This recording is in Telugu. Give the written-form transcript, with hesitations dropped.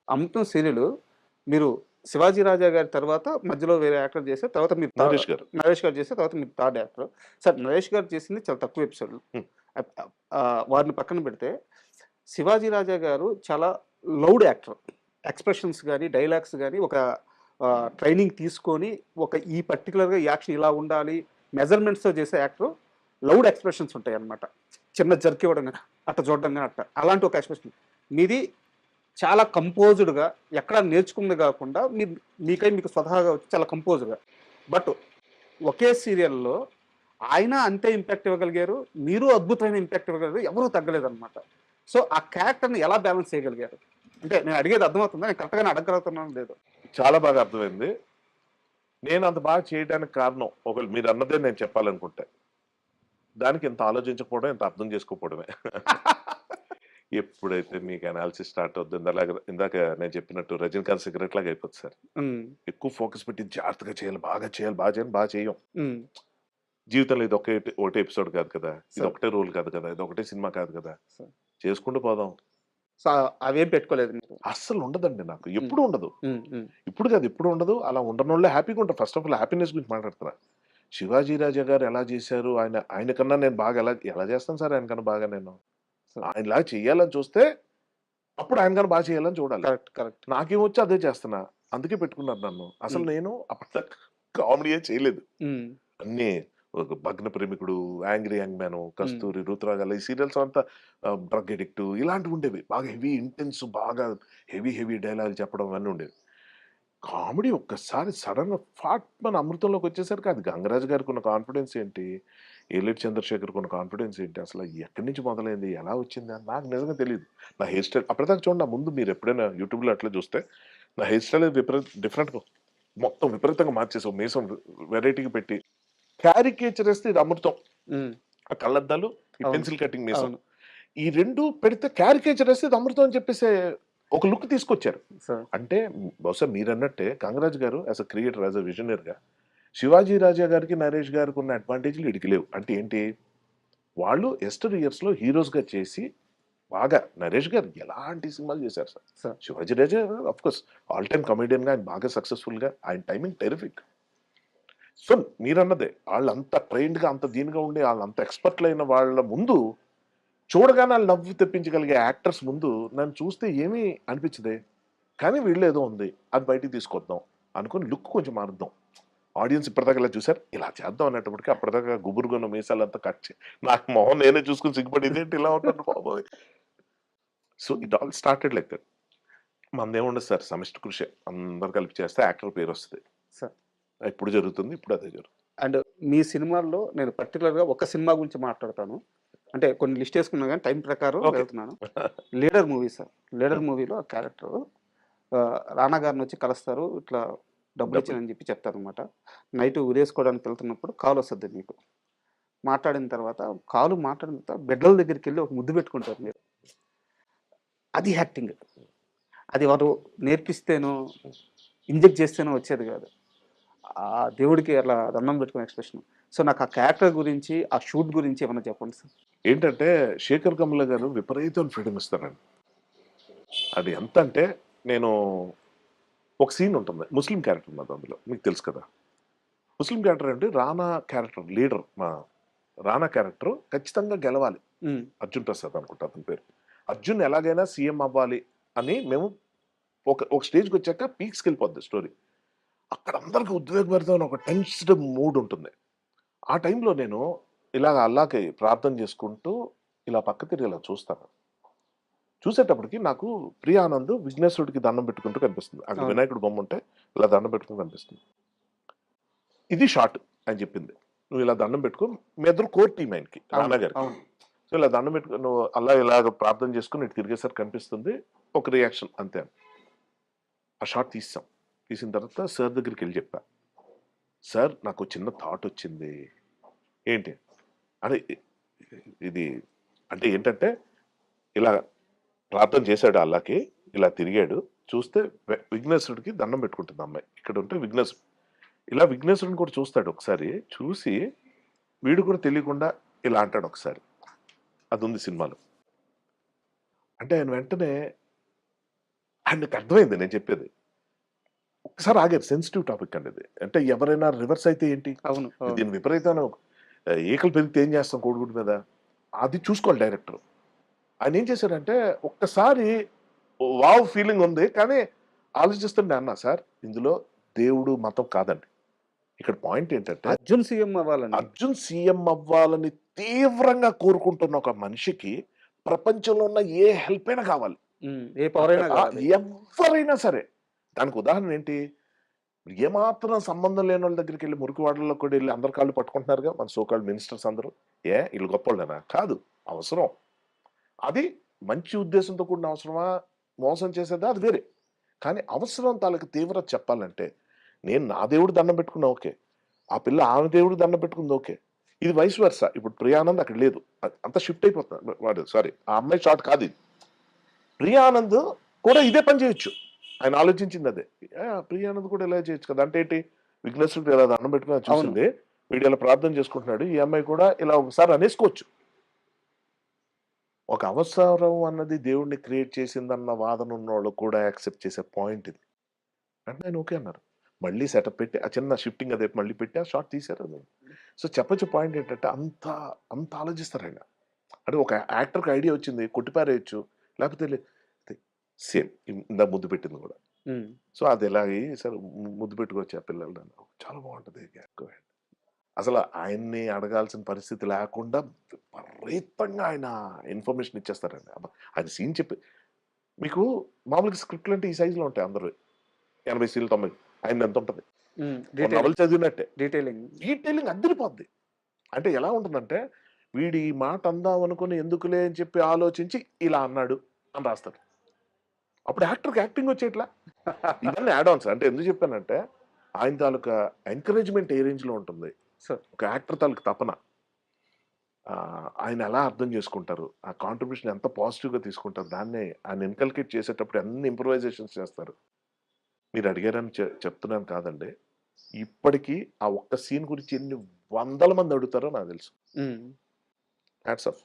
'అమృతం' సీరియలు మీరు 'శివాజీ రాజా' గారి తర్వాత మధ్యలో వేరే యాక్టర్ చేసారు. తర్వాత మీరు 'నరేష్' గారు. 'నరేష్' గారు చేసారు. తర్వాత మీరు థర్డ్ యాక్టర్. సార్ 'నరేష్' గారు చేసింది చాలా తక్కువ ఎపిసోడ్‌లు. హ్మ్. అప్ అప్ వారిని పక్కన పెడితే 'శివాజీ రాజా' గారు చాలా లౌడ్ యాక్టర్. ఎక్స్‌ప్రెషన్స్ గాని, డైలాగ్స్ గాని ఒక ట్రైనింగ్ తీసుకొని ఈ పర్టిక్యులర్‌గా ఈ యాక్షన్ ఇలా ఉండాలి. మెజర్‌మెంట్స్‌తో చేసే యాక్టర్ లౌడ్ ఎక్స్‌ప్రెషన్స్ ఉంటాయన్నమాట. చిన్న జర్క్ ఇవ్వడం గాని, అట్ట చూడడం గాని అట్ట. అలాంటి ఒక ఎక్స్‌ప్రెషన్. మీది చాలా కంపోజ్డ్‌గా ఎక్కడ నేర్చుకుంది గాకుండా మీకు స్వతహాగా వచ్చి చాలా కంపోజ్డ్‌గా. బట్ ఒకే సీరియల్‌లో ఆయన అంతే ఇంపాక్ట్ ఇవ్వగలిగారు. మీరు అద్భుతమైన ఇంపాక్ట్ ఇవ్వగలిగారు. ఎవరు తగ్గలేదన్నమాట. సో, ఆ క్యారెక్టర్‌ని ఎలా బ్యాలెన్స్ చేయగలిగారు? అంటే నేను అడిగేది అర్థమవుతుందా? నేను కరెక్ట్‌గానే అడగగలుగుతున్నానో లేదో? చాలా బాగా అర్థమైంది. నేను అంత బాగా చేయడానికి కారణం ఒకవేళ మీరన్నదే నేను చెప్పాలనుకుంటే, దానికి ఇంత ఆలోచించకపోవడం, ఇంత అర్థం చేసుకోకపోవడమే. ఎప్పుడైతే మీకు అనాలిసిస్ స్టార్ట్ అవుద్దో ఇందాక నేను చెప్పినట్టు 'రజనీకాంత్' సిగరెట్ లాగా అయిపోద్ది సార్. హ్మ్. ఎక్కువ ఫోకస్ పెట్టి జాగ్రత్తగా చేయాలి, బాగా చేయాలి, బాగా చేయాలి, బాగా చేయం. హ్మ్. జీవితంలో ఇది ఒకటే ఎపిసోడ్ కాదు కదా! ఇది సరే. ఒకటే రోల్ కాదు కదా! ఇది ఒకటే సినిమా కాదు కదా! సరే. చేసుకుంటూ పోదాం. సో, అవేం పెట్టుకోలేదు మీరు. అస్సలు ఉండదండి నాకు. హ్మ్. ఎప్పుడూ ఉండదు. హ్మ్. హ్మ్. ఇప్పుడు కాదు ఎప్పుడు ఉండదు. అలా ఉండనోళ్ళే హ్యాపీగా ఉంటారు. ఫస్ట్ ఆఫ్ ఆల్ హ్యాపీనెస్ గురించి మాట్లాడుతున్నా. 'శివాజీ రాజా' గారు ఎలా చేశారు? ఆయన కన్నా నేను బాగా ఎలా ఎలా చేస్తాను సార్ ఆయనకన్నా బాగా నేను. సో, ఆయనలాగా చేయాలని చూస్తే, అప్పుడు ఆయన కన్నా బాగా చేయాలని చూడాలి. కరెక్ట్. కరెక్ట్. నాకేమొచ్చో అదే చేస్తున్నా. అందుకే పెట్టుకున్నారు నన్ను. అసలు హ్మ్. నేను అప్పటిదాకా కామెడీయే చేయలేదు. హ్మ్. అన్నీ ఒక 'భగ్న ప్రేమికుడు', 'యాంగ్రీ యంగ్ మ్యాన్', హ్మ్. 'కస్తూరి', 'ఋతురాగాలు' ఈ సీరియల్స్ అంతా డ్రగ్ అడిక్ట్ ఇలాంటివుండేవి. బాగా హెవీ ఇంటెన్స్ బాగా హెవీ డైలాగులు చెప్పడం అవన్నీ ఉండేవి. కామెడీ ఒక్కసారి సడెన్‌గా ఫాట్‌మని 'అమృతంలోకి' వచ్చేసరికి అది 'గంగరాజు' గారికున్న కాన్ఫిడెన్స్ ఏంటి? 'ఏలేటి చంద్రశేఖర్‌కున్న కాన్ఫిడెన్స్ ఏంటి? అసలు ఎక్కడి నుంచి మొదలైంది? ఎలా వచ్చింది? అని నాకు నిజంగా తెలీదు. నా హెయిర్ స్టైల్ అప్పటిదాకా చూడండి నా ముందు మీరెప్పుడైనా యూట్యూబ్‌లో అట్లా చూస్తే నా హెయిర్ స్టైల్ డిఫరెంట్‌గా మొత్తం విపరీతంగా మార్చేసాం. మీసం వెరైటీగా పెట్టి క్యారికేచర్ ఇది 'అమృతం.' హ్మ్. ఆ కళ్ళద్దాలు, ఈ అవును. పెన్సిల్ కటింగ్ మీసం. అవును. ఈ 2 పెడితే క్యారికేచర్ ఇది 'అమృతం' అని చెప్పేసే ఒక లుక్ తీసుకొచ్చారు. సో, అంటే బహుశా మీరన్నట్టే 'గంగరాజు' గారు as a creator, as a విజనరీగా 'శివాజీ రాజా' గారికి, 'నరేష్' గారికి ఉన్న అడ్వాంటేజ్‌లు ఈడికి లేవు. అంటే ఏంటి? వాళ్ళు యెస్టర్ ఇయర్స్‌లో హీరోస్‌గా చేసి బాగా 'నరేష్' గారు ఎలాంటి సినిమాలు చేశారు సార్. సో, 'శివాజీ రాజా' ఆఫ్‌కోర్స్ ఆల్ టైమ్ కమెడియన్‌గా ఆయన బాగా సక్సెస్‌ఫుల్‌గా ఆయన టైమింగ్ టెర్రిఫిక్. సో, మీరన్నదే ఆళ్ళంత ట్రైన్డ్‌గా అంత దీనిగా ఉండి ఆళ్ళంత ఎక్స్‌పర్ట్‌లయిన వాళ్ళ ముందు చూడగానే ఆళ్ళు నవ్వు తెప్పించగలిగే యాక్టర్స్ ముందు నన్ను చూస్తే ఏమీ అనిపించదే. కానీ వీళ్ళేదో ఉంది. అది బయటికి తీసుకొద్దాం అనుకోని లుక్ కొంచెం మారుద్దాం. ఆడియన్స్ ఇప్పటిదాకా ఇలా చూసారు. ఇలా చేద్దాం అనేటప్పటికి అప్పటిదాకా గుబురుగున్న మీసాలంతా కట్ నాకు మొహం నేనే చూసుకొని సిగ్గుపడి ఇదేంటి ఇలా ఉన్నాను బాబోయ్! So, it all started like that. మనదేముండదు సార్ సమిష్టి కృషే. అందరూ కలిపి చేస్తే యాక్టర్ పేరొస్తది. సో ఇప్పుడు జరుగుతుంది. ఇప్పుడు అదే జరుగుతుంది. అండ్ మీ సినిమాల్లో నేను పర్టిక్యులర్‌గా ఒక సినిమా గురించి మాట్లాడతాను. అంటే కొన్ని లిస్ట్ ఏసుకున్నా గాని టైం ప్రకారం ఓకే. వెళ్తున్నాను. 'Leader' movie sir. 'లీడర్' హ్మ్. మూవీలో ఆ క్యారెక్టరు రానా గారినొచ్చి కలుస్తారు. ఇట్లా డబ్బులు. డబ్బులిచ్చానని చెప్పి చెప్తారనమాట. నైట్ ఉరేసుకోవడానికి వెళ్తున్నప్పుడు కాలొస్తది మీకు. మాట్లాడిన తర్వాత మాట్లాడిన తర్వాత బెడ్‌ల దగ్గరికెళ్ళి ఒక ముద్దు పెట్టుకుంటారు మీరు. అది యాక్టింగ్. అది వారు నేర్పిస్తేనో, ఇంజెక్ట్ చేస్తేనో వచ్చేది గాదు. ఆ దేవుడికి అట్లా దండం పెట్టుకునే ఎక్స్‌ప్రెషన్. సో, నాకు ఆ క్యారెక్టర్ గురించి, ఆ షూట్ గురించి ఏమన్నా చెప్పండి సార్? ఏంటంటే 'శేఖర్ కమ్ముల' గారు విపరీతమైన ఫ్రీడమ్ ఇస్తారండి. అది ఎంతంటే నేను ఒక సీన్ ఉంటుంది. ముస్లిం క్యారెక్టర్ ఉన్నది అందులో. మీకు తెలుసు కదా! ముస్లిం క్యారెక్టర్ అంటే రానా క్యారెక్టర్ లీడర్ రానా క్యారెక్టర్ ఖచ్చితంగా గెలవాలి. హ్మ్. అర్జున్ ప్రసాద్ అనుకుంటా అతని పేరు. అర్జున్ ఎలాగైనా సీఎం అవ్వాలి అని మేము ఒక స్టేజ్‌కొచ్చాక పీక్స్‌కెళ్ళిపోద్ది స్టోరీ. అక్కడ అందరికి ఉద్వేగభరితమైన ఒక టెన్స్డ్ మూడ్ ఉంటుంది. ఆ టైంలో నేను ఇలాగ అల్లాకి ప్రార్థన చేసుకుంటూ ఇలా పక్క తిరిగి ఇలా చూస్తాను. చూసేటప్పటికి నాకు 'ప్రియ ఆనంద్' విఘ్నేశ్వరుడికి దండం పెట్టుకుంటూ కనిపిస్తుంది. అక్కడ అవును. వినాయకుడి బొమ్మ ఉంటే ఇలా దండం పెట్టుకొని కనిపిస్తుంది. ఇది షార్ట్ ఆయన చెప్పింది. "నువ్వు ఇలా దండం పెట్టుకో." మీ ఇద్దరు కోర్ టీమ్ ఆయనకి అవును. రానా గారికి. అవును. సో, ఇలా దండం పెట్టుకొని నువ్వు ఇలాగ ప్రార్థన చేసుకొని ఇటు తిరిగేసరికి కనిపిస్తుంది. ఒక రియాక్షన్ అంతే. ఆ షాట్ తీసేసాం. తీసిన తర్వాత సార్ దగ్గరికెళ్ళి చెప్పా. "సార్ నాకో చిన్న థాట్ వచ్చింది." "ఏంటి?" "అదే ఇది అంటే ఏంటంటే ఇలా ప్రార్థన చేశాడు అల్లాకి. ఇలా తిరిగాడు. చూస్తే విఘ్నేశ్వరుడికి దండం పెట్టుకుంటుంది ఆ అమ్మాయి. ఇక్కడుంటే ఇలా విఘ్నేశ్వరుడిని కూడా చూస్తాడు ఒకసారి. చూసి వీడు కూడా తెలియకుండా ఇలా అంటాడు ఒకసారి. అదుంది సినిమాలో. అంటే ఆయన వెంటనే ఆయనకు అర్థమైంది నేను చెప్పేది. ఒకసారి ఆగారు. సెన్సిటివ్ టాపిక్ అండి ఇది. అంటే ఎవరైనా రివర్స్ అయితే ఏంటి? అవును. అవును. దీని విపరీతమైన ఈకలు పెరిగితే ఏం చేస్తాం కోడిగుడ్డు మీద? అది చూసుకోవాలి డైరెక్టర్. ఆయన ఏం చేశారంటే ఒక్కసారి వావ్ ఫీలింగ్ ఉంది. కానీ ఆలోచిస్తుంటే అన్నా సార్ ఇందులో దేవుడు, మతం కాదండి. ఇక్కడ పాయింట్ ఏంటంటే అర్జున్ సీఎం అవ్వాలని. అర్జున్ సీఎం అవ్వాలని తీవ్రంగా కోరుకుంటున్న ఒక మనిషికి ప్రపంచంలో ఉన్న ఏ హెల్ప్ అయినా కావాలి. ఏ పవరైనా కావాలి. ఎవ్వరైనా సరే. దానికి ఉదాహరణ ఏంటి? ఏమాత్రం సంబంధం లేని వాళ్ళ దగ్గరికి వెళ్ళి మురికివాడల్లో కూడా వెళ్ళి అందరి కాళ్ళు పట్టుకుంటున్నారుగా మన సో కాల్డ్ మినిస్టర్స్ అందరూ. వీళ్ళు గొప్పోళ్ళేనా? కాదు. అవసరం. అది మంచి ఉద్దేశంతో కూడిన అవసరమా? మోసం చేసేదా? అది వేరే. కానీ అవసరం తాలూకు తీవ్రత చెప్పాలంటే నేను నా దేవుడు దండం పెట్టుకున్నా ఓకే. ఆ పిల్ల ఆమె దేవుడు దండం పెట్టుకుంది ఓకే. ఇది వైస్ వర్సా. ఇప్పుడు ప్రియానంద్ అక్కడ లేదు. అంతా షిఫ్ట్ అయిపోతుంది. వాడు సారీ ఆ అమ్మాయి షార్ట్ కాదు ఇది. ప్రియానంద్ కూడా ఇదే పని చేయొచ్చు. ఆయన ఆలోచించింది అదే. ప్రియానంద్ కూడా ఇలా చేయొచ్చు కదా. అంటే ఏంటి? విఘ్నేశ్వరుడు ఇలా దండం పెట్టుకుని చూసింది. వీడు ఇలా ప్రార్థన చేసుకుంటున్నాడు. ఈ అమ్మాయి కూడా ఇలా ఒకసారి అనేసుకోవచ్చు. ఒక అవసరం అన్నది దేవుడిని క్రియేట్ చేసిందన్న వాదన ఉన్నోళ్ళు కూడా యాక్సెప్ట్ చేసే పాయింట్ ఇది. అంటే ఆయన ఓకే అన్నారు. మళ్ళీ సెటప్ పెట్టి ఆ చిన్న షిఫ్టింగ్ అదే మళ్ళీ పెట్టి ఆ షాట్ తీశారు. అది. సో చెప్పొచ్చే పాయింట్ ఏంటంటే అంత ఆలోచిస్తారు ఆయన. అంటే ఒక యాక్టర్‌కి ఐడియా వచ్చింది కొట్టిపారేయొచ్చు. లేకపోతే సేమ్ ఇందాక ముద్దు పెట్టింది కూడా. సో అది ఎలాగి సరే ముద్దు పెట్టుకోవచ్చు ఆ పిల్లలు. చాలా బాగుంటది. అసలు ఆయన్ని అడగాల్సిన పరిస్థితి లేకుండా విపరీతంగా ఆయన ఇన్ఫర్మేషన్ ఇచ్చేస్తారండి. ఆయన సీన్ చెప్పి మీకు మామూలుగా స్క్రిప్ట్లు అంటే ఈ సైజులో ఉంటాయి అందరూ 80 సీన్లు 90 ఆయన ఎంత ఉంటది నవల్ చదివినట్టే డీటెయిలింగ్ అద్దరిపోద్ది. అంటే ఎలా ఉంటుందంటే వీడి ఈ మాట అందాం అనుకుని ఎందుకులే అని చెప్పి ఆలోచించి ఇలా అన్నాడు అని రాస్తాడు. అప్పుడు యాక్టర్కి యాక్టింగ్ వచ్చేట్లా ఇవన్నీ యాడ్ ఆన్స్. అంటే ఎందుకు చెప్పానంటే ఆయన తాలూకా ఎంకరేజ్మెంట్ ఏ రేంజ్ లో ఉంటుంది. ఒక యాక్టర్ తాలూకు తపన ఆయన ఎలా అర్థం చేసుకుంటారు, ఆ కాంట్రిబ్యూషన్ ఎంత పాజిటివ్గా తీసుకుంటారు, దాన్ని ఆయన ఇన్కల్కేట్ చేసేటప్పుడు అన్ని ఇంప్రూవైజేషన్స్ చేస్తారు. మీరు అడిగారని చెప్తున్నాను కాదండి. ఇప్పటికీ ఆ ఒక్క సీన్ గురించి ఎన్ని వందల మంది అడుగుతారో నాకు తెలుసు. Hats off.